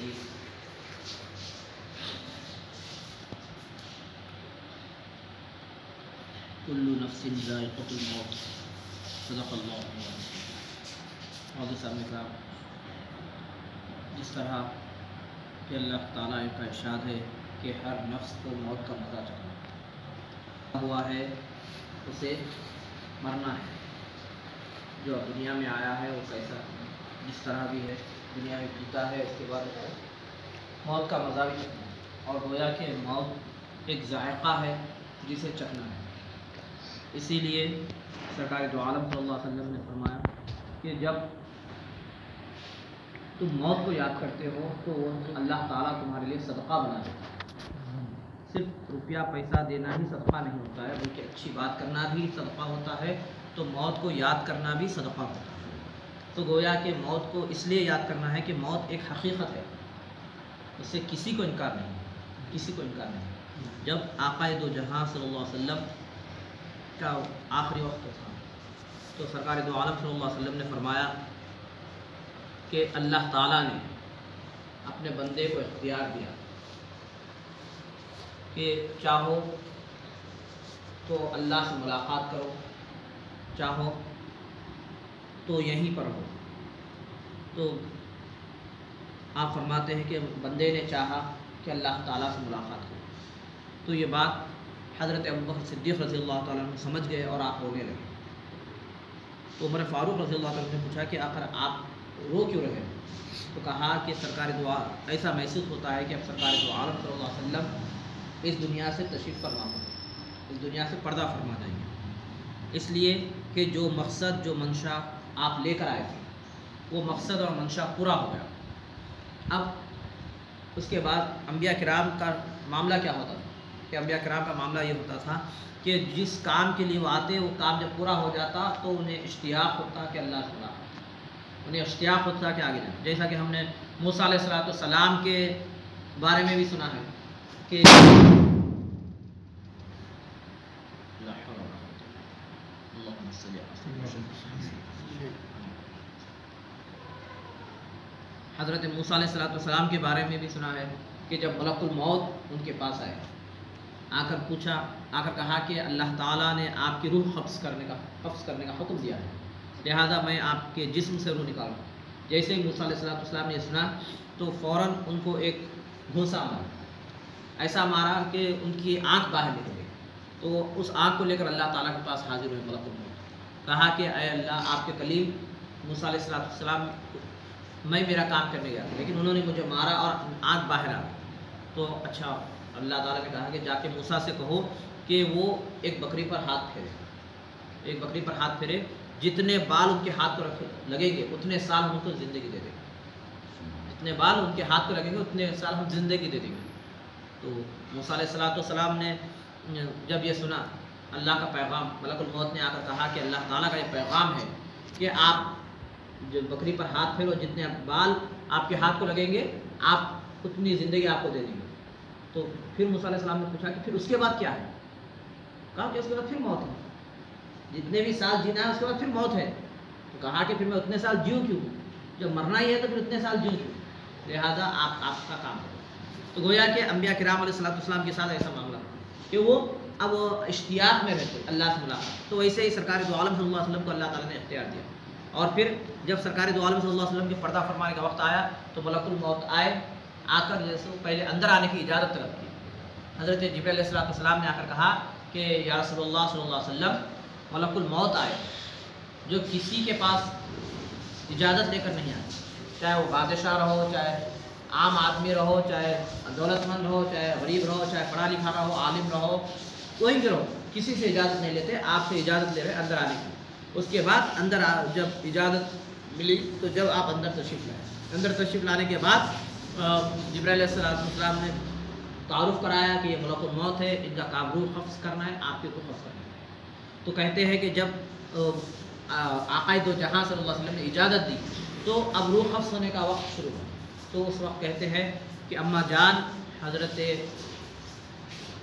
الرحیم کل نفس ذائقۃ الموت صدق اللہ علیہ وسلم۔ جس طرح کہ اللہ تعالیٰ کا ارشاد ہے کہ ہر نفس کو موت کا مزہ چکھنا ہوا ہے، اسے مرنا ہے۔ جو دنیا میں آیا ہے وہ کیسا جس طرح بھی ہے دنیا میں جیتا ہے، اس کے بعد موت کا مزہ بھی چکھنا ہے، اور گویا کہ موت ایک ذائقہ ہے جسے چکھنا ہے۔ اسی لیے سرکار دو عالم صلی اللہ علیہ وسلم نے فرمایا کہ جب تم موت کو یاد کرتے ہو تو اللہ تعالیٰ تمہارے لیے صدقہ بنا دیتا ہے۔ صرف روپیہ پیسہ دینا ہی صدقہ نہیں ہوتا ہے، بلکہ اچھی بات کرنا بھی صدقہ ہوتا ہے، تو موت کو یاد کرنا بھی صدقہ ہوتا ہے۔ تو گویا کہ موت کو اس لیے یاد کرنا ہے کہ موت ایک حقیقت ہے، اس سے کسی کو انکار نہیں، کسی کو انکار نہیں۔ جب آقا دو جہاں صلی اللہ علیہ وسلم کا آخری وقت تھا تو سرکار دو عالم صلی اللہ علیہ وسلم نے فرمایا کہ اللہ تعالیٰ نے اپنے بندے کو اختیار دیا کہ چاہو تو اللہ سے ملاقات کرو، چاہو تو یہیں پر ہو۔ تو آپ فرماتے ہیں کہ بندے نے چاہا کہ اللہ تعالیٰ سے ملاقات کرو، تو یہ بات حضرت ابوبکر صدیق رضی اللہ تعالیٰ عنہ سمجھ گئے اور آپ رونے لگے۔ تو عمر فاروق رضی اللہ تعالیٰ نے پوچھا کہ آخر آپ رو کیوں رہے؟ تو کہا کہ سرکار دعا ایسا محسوس ہوتا ہے کہ اب سرکار دو عالم صلی اللہ علیہ وسلم اس دنیا سے تشریف فرما ہوں گے، اس دنیا سے پردہ فرما جائیں گے، اس لیے کہ جو مقصد جو منشا آپ لے کر آئے تھے وہ مقصد اور منشا پورا ہو گیا۔ اب اس کے بعد انبیاء کرام کا معاملہ کیا ہوتا تھا کہ انبیاء کرام کا معاملہ یہ ہوتا تھا کہ جس کام کے لیے وہ آتے وہ کام جب پورا ہو جاتا تو انہیں اشتیاق ہوتا کہ اللہ سے ملاقات، انہیں اشتیاق ہوتا کہ آگے جائیں۔ جیسا کہ ہم نے موسیٰ علیہ السلام کے بارے میں بھی سنا ہے کہ حضرت موسیٰ علیہ السلام کے بارے میں بھی سنا ہے کہ جب ملک الموت ان کے پاس آئے، آ کر پوچھا، آ کر کہا کہ اللہ تعالیٰ نے آپ کی روح قبض کرنے کا حکم دیا ہے، لہذا میں آپ کے جسم سے روح نکالوں۔ جیسے ہی موسیٰ علیہ السلام نے یہ سنا تو فوراً ان کو ایک گھونسا مارا، ایسا مارا کہ ان کی آنکھ باہر نکل گئی۔ تو اس آنکھ کو لے کر اللہ تعالیٰ کے پاس حاضر ہوئے ملک الموت، کہا کہ اے اللہ، آپ کے کلیم موسیٰ علیہ السلام میں میرا کام کرنے گیا لیکن انہوں نے مجھے مارا اور آنکھ باہر آ گئی۔ تو اچھا، اللہ تعالیٰ نے کہا کہ جا کے موسیٰ سے کہو کہ وہ ایک بکری پر ہاتھ پھیرے، ایک بکری پر ہاتھ پھیرے، جتنے بال ان کے ہاتھ کو لگیں گے اتنے سال ہم ان کو زندگی دے دیں گے، جتنے بال ان کے ہاتھ کو لگیں گے اتنے سال ہم زندگی دے دیں گے۔ تو موسیٰ علیہ السلام نے جب یہ سنا اللہ کا پیغام، ملک الموت نے آ کر کہا کہ اللہ تعالیٰ کا یہ پیغام ہے کہ آپ جو بکری پر ہاتھ پھیرو، جتنے بال آپ کے ہاتھ کو لگیں گے آپ اتنی زندگی آپ کو دے دیں گے۔ تو پھر موسیٰ علیہ السلام نے پوچھا کہ پھر اس کے بعد کیا ہے؟ کہا کہ اس کے بعد پھر موت ہے، جتنے بھی سال جینا ہے اس کے بعد پھر موت ہے۔ تو کہا کہ پھر میں اتنے سال جیوں کیوں؟ جب مرنا ہی ہے تو پھر اتنے سال جیوں کیوں؟ لہٰذا آپ کا کام ہے۔ تو گویا کہ انبیاء کرام علیہ السلام کے ساتھ ایسا معاملہ کہ وہ اب اشتیاق میں رہتے اللہ سے ملاقات، تو ویسے ہی سرکار دو عالم صلی اللہ علیہ وسلم کو اللہ تعالیٰ نے اختیار دیا۔ اور پھر جب سرکار دو عالم صلی اللہ علیہ وسلم کے پردہ فرمانے کا وقت آیا تو ملک الموت آئے، آ کر جیسے پہلے اندر آنے کی اجازت طلب کی۔ حضرت جبرائیل علیہ السلام نے آ کر کہا کہ یا رسول اللہ صلی اللہ علیہ وسلم، ملک الموت آئے جو کسی کے پاس اجازت لے کر نہیں آئے، چاہے وہ بادشاہ رہو، چاہے عام آدمی رہو، چاہے دولت مند رہو، چاہے غریب رہو، چاہے پڑھا لکھا رہو، عالم رہو، کوئی بھی رہو، کسی سے اجازت نہیں لیتے، آپ سے اجازت لے رہے اندر آنے کی۔ اس کے بعد اندر جب اجازت ملی تو جب آپ اندر تشریف لائے، اندر تشریف لانے کے بعد جبرائیل علیہ السلام نے تعارف کرایا کہ یہ ملک الموت ہے، ان کا کام روح قبض کرنا ہے، آپ کی روح قبض کرنا ہے۔ تو کہتے ہیں کہ جب آقا دو جہاں صلی اللہ علیہ وسلم نے اجازت دی تو اب روح قبض ہونے کا وقت شروع ہوا۔ تو اس وقت کہتے ہیں کہ اماں جان حضرت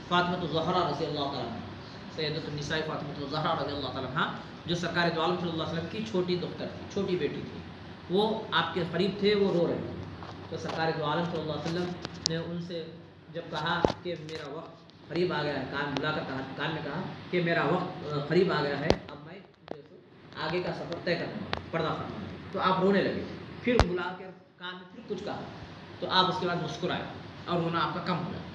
فاطمۃ الزہرا رضی اللہ تعالیٰ عنہ، سیدۃ النساء فاطمۃ الزہرا رضی اللہ تعالیٰ عنہ، جو سرکار دو عالم صلی اللہ علیہ وسلم کی چھوٹی دختر تھی، چھوٹی بیٹی تھی، وہ آپ کے قریب تھے، وہ رو رہے تھے۔ تو سرکار دو عالم صلی اللہ علیہ وسلم نے ان سے جب کہا کہ میرا وقت قریب آ گیا ہے، کان بلا کر کہا، کان میں کہا کہ میرا وقت قریب آ گیا ہے، اب میں آگے کا سفر طے کرنا، پردہ فرمانا، تو آپ رونے لگے۔ پھر بلا کر کان میں پھر کچھ کہا تو آپ اس کے بعد مسکرائے اور رونا آپ کا کم ہو گیا۔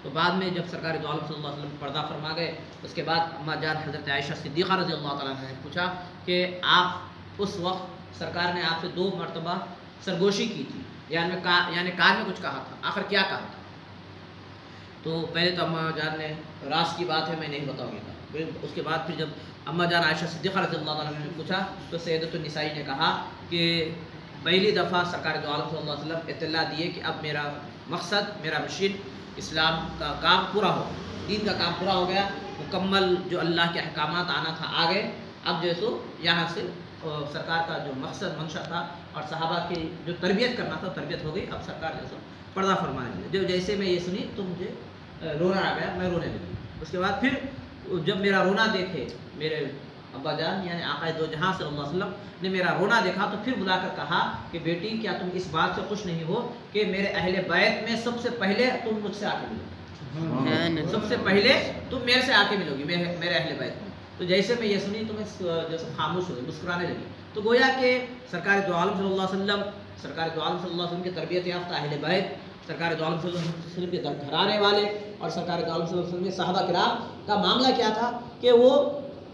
تو بعد میں جب سرکار دو عالم صلی اللہ علیہ وسلم پردہ فرما گئے، اس کے بعد اما جان حضرت عائشہ صدیقہ رضی اللہ تعالیٰ عنہ نے پوچھا کہ آپ اس وقت سرکار نے آپ سے 2 مرتبہ سرگوشی کی تھی، یعنی کان میں کچھ کہا تھا، آخر کیا کہا تھا؟ تو پہلے تو اما جان نے راز کی بات ہے میں نہیں بتاؤں گا، پھر اس کے بعد پھر جب اما جان عائشہ صدیقہ رضی اللہ تعالیٰ عنہ نے پوچھا تو سیدۃ النساء نے کہا کہ پہلی دفعہ سرکار دو عالم صلی اللہ علیہ وسلم اطلاع دیے کہ اب میرا مقصد، میرا مشن اسلام کا کام پورا ہو، دین کا کام پورا ہو گیا، مکمل جو اللہ کے احکامات آنا تھا آ گئے، اب جو سو یہاں سے سرکار کا جو مقصد منشا تھا اور صحابہ کی جو تربیت کرنا تھا تربیت ہو گئی، اب سرکار جو سو پردہ فرمانے لگے۔ جو جیسے میں یہ سنی تو مجھے رونا آ گیا، میں رونے لگی۔ اس کے بعد پھر جب میرا رونا دیکھے میرے ابا جان یعنی آقا دو جہاں صلی اللہ علیہ وسلم نے میرا رونا دیکھا تو پھر بلا کر کہا کہ بیٹی کیا تم اس بات سے خوش نہیں ہو کہ میرے اہل بیت میں سب سے پہلے تم مجھ سے آ کے ملو، سب سے پہلے تم میرے سے آ کے ملو گی میرے اہل بیت میں۔ تو جیسے میں یہ سنی تو میں جیسے خاموش ہو گئی، مسکرانے لگی۔ تو گویا کہ سرکار دو عالم صلی اللہ علیہ وسلم، سرکار دو عالم صلی اللہ علیہ وسلم کی تربیت یافتہ اہل بیت، سرکار دو عالم صلی اللہ علیہ وسلم کے گھرانے والے اور سرکار دو عالم صلی اللہ علیہ وسلم کے صحابہ کرام کا معاملہ کیا تھا کہ وہ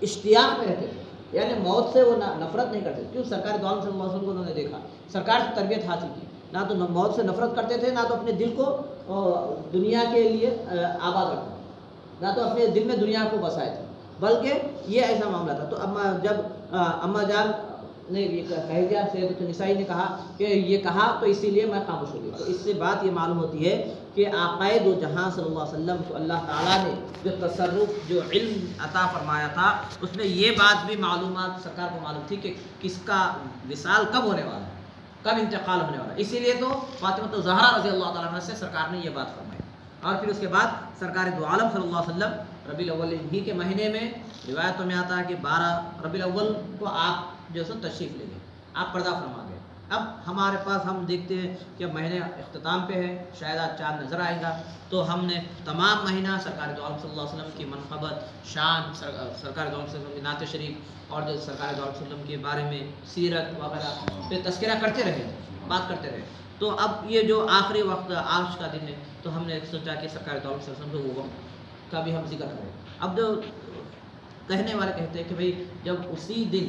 اشتیاق میں رہتے تھے، یعنی موت سے وہ نفرت نہیں کرتے، کیوں؟ سرکار دو عالم صلی اللہ علیہ وسلم کو انہوں نے دیکھا، سرکار سے تربیت حاصل کی، نہ تو موت سے نفرت کرتے تھے، نہ تو اپنے دل کو دنیا کے لیے آباد رکھا، نہ تو اپنے دل میں دنیا کو بسائے تھے، بلکہ یہ ایسا معاملہ تھا۔ تو جب اما جان نے یہ کہہ دیا، سیدۃ النساء نے کہا کہ یہ کہا تو اسی لیے میں خاموش ہو گئی۔ تو اس سے بات یہ معلوم ہوتی ہے کہ آقا دو جہاں صلی اللہ علیہ وسلم کو اللہ تعالیٰ نے جو تصرف، جو علم عطا فرمایا تھا، اس میں یہ بات بھی معلومات سرکار کو معلوم تھی کہ کس کا وصال کب ہونے والا ہے، کب انتقال ہونے والا ہے۔ اسی لیے تو فاطمہ الزہرا رضی اللہ تعالیٰ عنہ سے سرکار نے یہ بات فرمائی۔ اور پھر اس کے بعد سرکار دو عالم صلی اللہ علیہ وسلم ربیع الاول ہی کے مہینے میں روایتوں میں آتا ہے کہ 12 ربیع الاول کو آپ جو سو تشریف لے گئے، آپ پردہ فرما گئے۔ اب ہمارے پاس ہم دیکھتے ہیں کہ اب مہینے اختتام پہ ہے، شاید آج چاند نظر آئے گا، تو ہم نے تمام مہینہ سرکار دو عالم صلی اللہ علیہ وسلم کی منقبت، شان، سرکار دو عالم صلی اللہ علیہ وسلم کی نعت شریف اور جو سرکار دو عالم صلی اللہ علیہ وسلم کے بارے میں سیرت وغیرہ پہ تذکرہ کرتے رہے، بات کرتے رہے۔ تو اب یہ جو آخری وقت آج کا دن ہے تو ہم نے سوچا کہ سرکار دو عالم صلی اللہ علیہ وسلم کے وہ وقت کا بھی ہم ذکر کریں۔ اب جو کہنے والے کہتے ہیں کہ بھئی جب اسی دن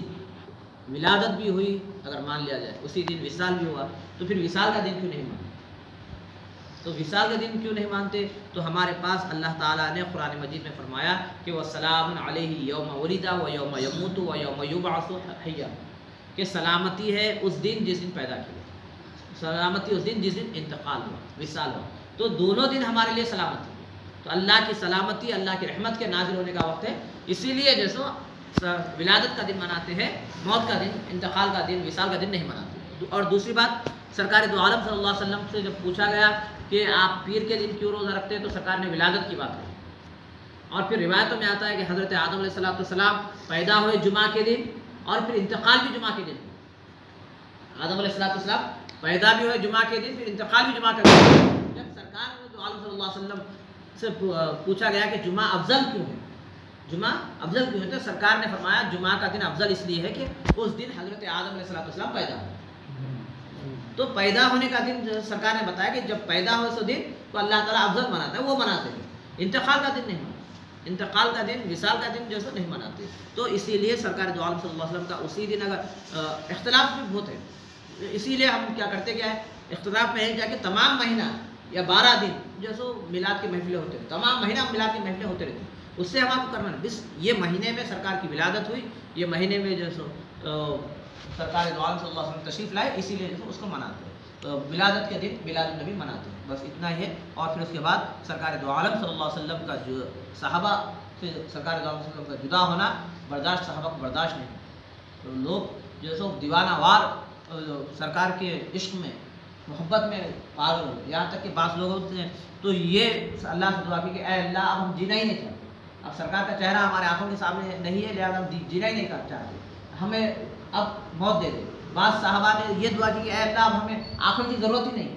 ولادت بھی ہوئی، اگر مان لیا جائے اسی دن وصال بھی ہوا، تو پھر وصال کا دن کیوں نہیں مانتے؟ تو وصال کا دن کیوں نہیں مانتے؟ تو ہمارے پاس اللہ تعالیٰ نے قرآن مجید میں فرمایا کہ وَسَلَامٌ عَلَيْهِ يَوْمَ وُلِدَ وَيَوْمَ يَمُوتُ وَيَوْمَ يُبْعَثُ حَيًّا، کہ سلامتی ہے اس دن جس دن پیدا کیا، سلامتی اس دن جس دن انتقال ہوا، وصال ہوا، تو دونوں دن ہمارے لیے سلامتی ہے۔ تو اللہ کی سلامتی، اللہ کی رحمت کے نازل ہونے کا وقت ہے، اسی لیے جیسو ولادت کا دن مناتے ہیں، موت کا دن، انتقال کا دن، وصال کا دن نہیں مناتے۔ اور دوسری بات، سرکار دو عالم صلی اللہ علیہ وسلم سے جب پوچھا گیا کہ آپ پیر کے دن کیوں روزہ رکھتے ہیں تو سرکار نے ولادت کی بات کی۔ اور پھر روایتوں میں آتا ہے کہ حضرت آدم علیہ السلام پیدا ہوئے جمعہ کے دن اور پھر انتقال بھی جمعہ کے دن، آدم علیہ السلام پیدا بھی ہوئے جمعہ کے دن، پھر انتقال بھی جمعہ کے دن۔ جب سرکار دو عالم صلی اللہ علیہ وسلم سے پوچھا گیا کہ جمعہ افضل کیوں ہے، جمعہ افضل کیوں ہے، تو سرکار نے فرمایا جمعہ کا دن افضل اس لیے ہے کہ اس دن حضرت آدم علیہ السلام پیدا ہوئے۔ تو پیدا ہونے کا دن سرکار نے بتایا کہ جب پیدا ہو سو دن تو اللہ تعالیٰ افضل مناتا ہے، وہ مناتے ہیں، انتقال کا دن نہیں مناتے، انتقال کا دن، وصال کا دن جو سو نہیں مناتے۔ تو اسی لیے سرکار دو عالم صلی اللہ علیہ وسلم کا اسی دن، اگر اختلاف بھی بہت ہے، اسی لیے ہم کیا کرتے کیا ہے، اختلاف میں ہے جا کہ تمام مہینہ یا 12 دن جو سو میلاد کی محفلیں ہوتے ہیں، تمام مہینہ میلاد کی محفلیں ہوتے رہتے ہیں، اس سے ہم آپ کو کرنا ہے، بس یہ مہینے میں سرکار کی ولادت ہوئی، یہ مہینے میں جو سو سرکار دو عالم صلی اللہ علیہ وسلم تشریف لائے، اسی لیے اس کو مناتے ہیں۔ تو ولادت کے دن میلاد النبی مناتے ہیں، بس اتنا ہی ہے۔ اور پھر اس کے بعد سرکار دو عالم صلی اللہ علیہ وسلم کا جو صحابہ سے سرکار دو عالم صلی اللہ علیہ وسلم کا جدا ہونا برداشت، صحابہ کو برداشت نہیں، تو لوگ جو سو دیوانہ وار سرکار کے عشق میں، محبت میں پاگل ہو، یہاں تک کہ بعض لوگ ہوتے ہیں تو یہ اللہ سے دعا کی کہ اے اللہ اب ہم جینا ہی نہیں چاہتے، اب سرکار کا چہرہ ہمارے آنکھوں کے سامنے نہیں ہے، لہٰذا ہم جینا ہی نہیں چاہتے، ہمیں اب موت دے دے۔ بعض صحابہ نے یہ دعا کی کہ اے اللہ اب ہمیں آنکھوں کی ضرورت ہی نہیں،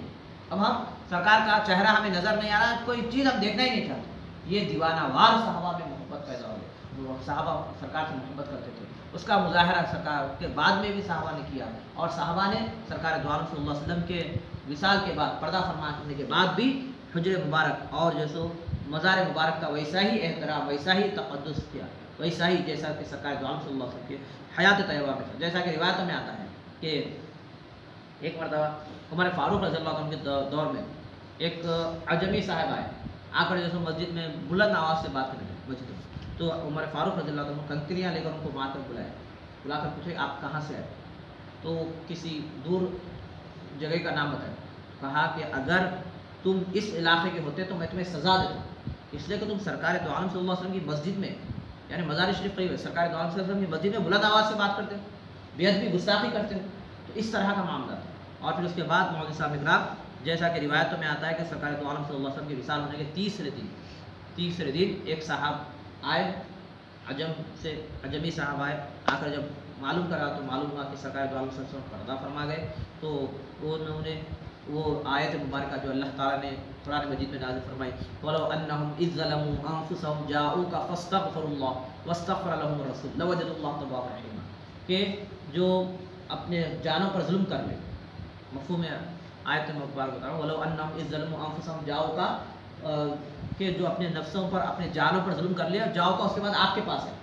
اب ہم سرکار کا چہرہ ہمیں نظر نہیں آ رہا، کوئی چیز ہم دیکھنا ہی نہیں چاہتے، یہ دیوانہ وار صحابہ میں محبت پیدا ہو گئی، وہ صحابہ سرکار سے محبت کرتے تھے، اس کا مظاہرہ سرکار کے بعد میں بھی صحابہ نے کیا، اور صحابہ نے سرکار دو عالم صلی اللہ علیہ وسلم کے وصال کے بعد، پردہ فرمانے کے بعد بھی حجر مبارک اور جو سو مزار مبارک کا ویسا ہی احترام، ویسا ہی تقدس کیا، ویسا ہی جیسا کہ سرکار دو عالم صلی اللہ علیہ وسلم کے حیات طیبہ میں تھا۔ جیسا کہ روایتوں میں آتا ہے کہ ایک مرتبہ عمر فاروق رضی اللہ عنہ کے دور میں ایک عجمی صاحب آئے، آ کر جیسے مسجد میں بلند آواز سے بات کرنے لگے مسجد میں، تو عمر فاروق رضی اللہ عنہ کنکریاں لے کر ان کو مار کر بلا کر پوچھے آپ کہاں سے آئے، تو کسی دور جگہ کا نام بتایا، کہا کہ اگر تم اس علاقے کے ہوتے تو میں تمہیں سزا دیتا، اس لیے کہ تم سرکار دو عالم صلی اللہ علیہ وسلم کی مسجد میں، یعنی مزار شریف قریب ہے، سرکار دو عالم صلی اللہ علیہ وسلم کی مسجد میں بلند آواز سے بات کرتے ہو، بے ادبی گستاخی کرتے ہو، تو اس طرح کا معاملہ تھا۔ اور پھر اس کے بعد معزز صاحب اکرام، جیسا کہ روایتوں میں آتا ہے کہ سرکار دو عالم صلی اللہ علیہ وسلم کے وصال ہونے کے تیسرے دن ایک صاحب آئے عجم سے، عجمی صاحب آئے، آ کر جب معلوم کرا تو معلوم ہوا کہ سرکار دو عالم صلی اللہ علیہ وسلم پردہ فرما گئے، تو انہوں نے وہ آیت مبارکہ جو اللہ تعالیٰ نے قرآن مجید میں نازل فرمائی، وَلَوْ أَنَّهُمْ إِذْ ظَلَمُوا أَنفُسَهُمْ جَاءُوكَ فَاسْتَغْفَرُوا اللَّهَ وَاسْتَغْفَرَ لَهُمُ الرَّسُولُ لَوَجَدُوا اللَّهَ تَوَّابًا رَحِيمًا، کہ جو اپنے جانوں پر ظلم کر لے، مفہوم آیت مبارک بتا رہا ہوں، وَلَوْ أَنَّهُمْ إِذْ ظَلَمُوا أَنفُسَهُمْ جَاءُوكَ، کہ جو اپنے نفسوں پر، اپنے جانوں پر ظلم کر لیا، جاؤ کا اس کے بعد آپ کے پاس ہے،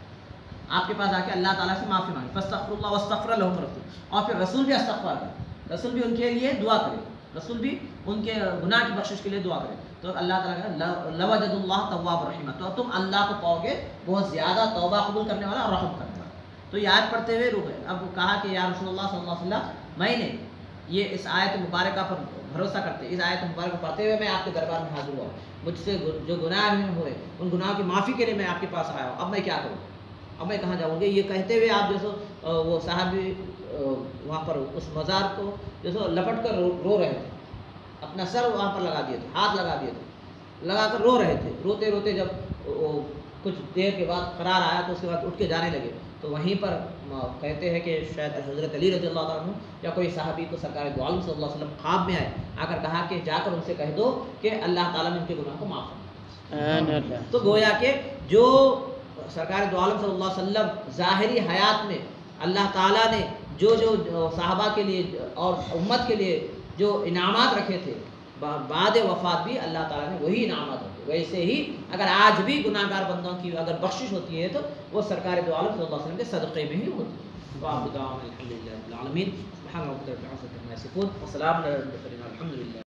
آپ کے پاس آ کے اللہ تعالیٰ سے معافی مانگے، فاستغفر اللہ واستغفر لهم الرسول، اور پھر رسول بھی استغفار کرے، رسول بھی ان کے لیے دعا کرے، رسول بھی ان کے گناہ کی بخشش کے لیے دعا کرے، تو اللہ تعالیٰ کا لوجد اللہ تواب رحیم، تو تم اللہ کو پاؤ گے بہت زیادہ توبہ قبول کرنے والا اور رحم کرنے والا۔ تو یہ آیت پڑھتے ہوئے روح گئے، اب کہا کہ یا رسول اللہ صلی اللہ علیہ وسلم، میں نے یہ اس آیت مبارکہ پر بھروسہ کرتے، اس آیت مبارکہ پڑھتے ہوئے میں آپ کے دربار میں حاضر ہوا، مجھ سے جو گناہ ہوئے ان گناہوں کی معافی کے لیے میں آپ کے پاس آیا ہوں، اب میں کیا کروں، اب میں کہاں جاؤں گے؟ یہ کہتے ہوئے آپ جو سو وہ صحابی وہاں پر اس مزار کو جو سو لپٹ کر رو رہے تھے، اپنا سر وہاں پر لگا دیے تھے، ہاتھ لگا دیے تھے، لگا کر رو رہے تھے، روتے روتے جب کچھ دیر کے بعد قرار آیا تو اس کے بعد اٹھ کے جانے لگے، تو وہیں پر کہتے ہیں کہ شاید حضرت علی رضی اللہ عنہ یا کوئی صحابی کو سرکار دو عالم صلی اللہ علیہ وسلم خواب میں آئے، آ کر کہا کہ جا کر ان سے کہہ دو کہ اللہ تعالیٰ نے ان کے گناہ کو معاف فرمایا۔ تو گویا کہ جو سرکار دو عالم صلی اللہ علیہ وسلم ظاہری حیات میں اللہ تعالیٰ نے جو صحابہ کے لیے اور امت کے لیے جو انعامات رکھے تھے، بعد وفات بھی اللہ تعالیٰ نے وہی انعامات رکھے، ویسے ہی اگر آج بھی گناہ گار بندوں کی اگر بخشش ہوتی ہے تو وہ سرکار دو عالم صلی اللہ علیہ وسلم کے صدقے میں ہی ہوتی ہے۔ الحمد للہ العالمین، سبحان ربک رب العزۃ عما یصفون، وسلام علی المرسلین، الحمد للہ۔